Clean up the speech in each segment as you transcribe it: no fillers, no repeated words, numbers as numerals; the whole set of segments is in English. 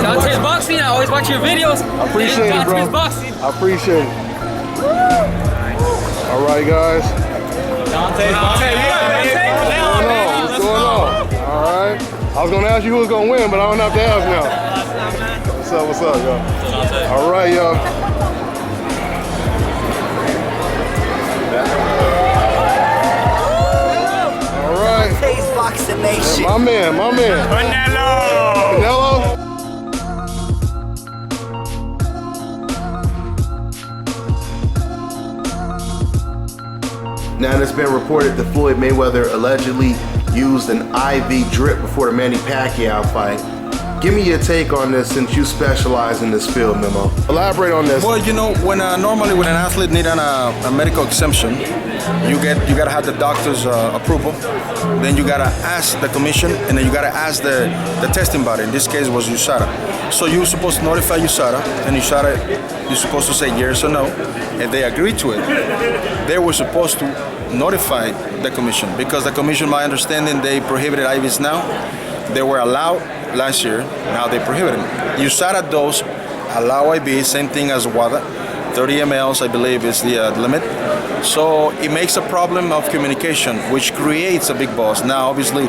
Dante's boxing. I always watch your videos. I appreciate it, bro. Boxing. I appreciate it. All right, guys. Dante's boxing. What's going on? All right. I was gonna ask you who was gonna win, but I don't have to ask now. What's up, y'all? All right, y'all. All right. Dante's Boxing Nation. My man. Canelo! Canelo? Now, it's been reported that Floyd Mayweather allegedly used an IV drip before the Manny Pacquiao fight. Give me your take on this since you specialize in this field, Memo. Elaborate on this. Well, you know, when normally when an athlete needs a medical exemption, you gotta have the doctor's approval. Then you gotta ask the commission, and then you gotta ask the testing body. In this case, was USADA. So you're supposed to notify USADA, and USADA, you're supposed to say yes or no. If they agree to it, they were supposed to notify the commission, because the commission, my understanding, they prohibited IVs now. They were allowed last year, now they prohibit them. USADA does allow IV, same thing as WADA. 30 mLs, I believe, is the limit. So it makes a problem of communication, which creates a big buzz. Now, obviously,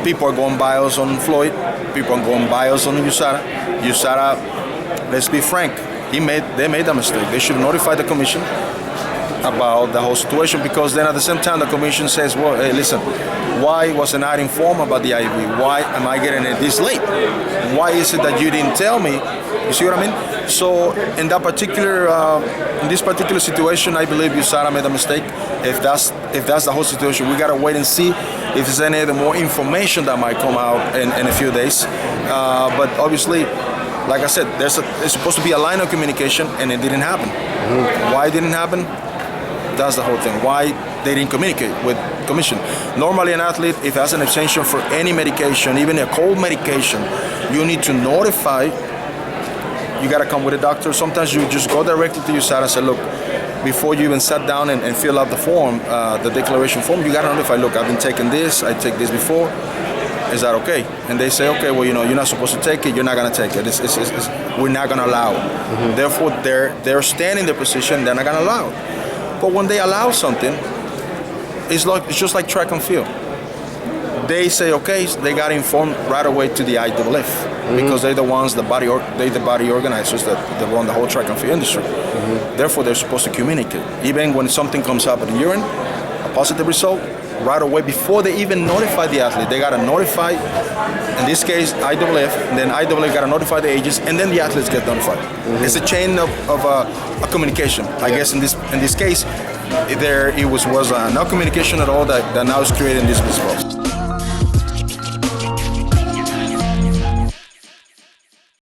people are going biased on Floyd, people are going biased on USADA. USADA, let's be frank, they made a mistake. They should notify the commission about the whole situation, because then at the same time the commission says, well, hey, listen, why wasn't I informed about the IV? Why am I getting it this late? Why is it that you didn't tell me? You see what I mean? So in that particular, in this particular situation, I believe USADA made a mistake. If that's the whole situation, we gotta wait and see if there's any other more information that might come out in a few days. But obviously, like I said, there's supposed to be a line of communication, and it didn't happen. Why it didn't happen? That's the whole thing. Why they didn't communicate with commission. Normally, an athlete, if has an exemption for any medication, even a cold medication, you need to notify. You got to come with a doctor. Sometimes you just go directly to USADA and say, look, before you even sat down and fill out the form, the declaration form, you got to notify, look, I've been taking this, I take this before. Is that okay? And they say, okay, well, you know, you're not supposed to take it, you're not going to take it. We're not going to allow it. Therefore, they're standing their position, they're not going to allow it. But when they allow something, it's just like track and field. They say, okay, they got informed right away to the IAAF, because they're the ones, the body organizers that run the whole track and field industry. Therefore, they're supposed to communicate. Even when something comes up in the urine, a positive result, right away before they even notify the athlete, they got to notify, in this case, IAAF, and then IAAF got to notify the agents, and then the athletes get notified. It's a chain of a communication. I guess in this case, it was no communication at all that now is creating this response.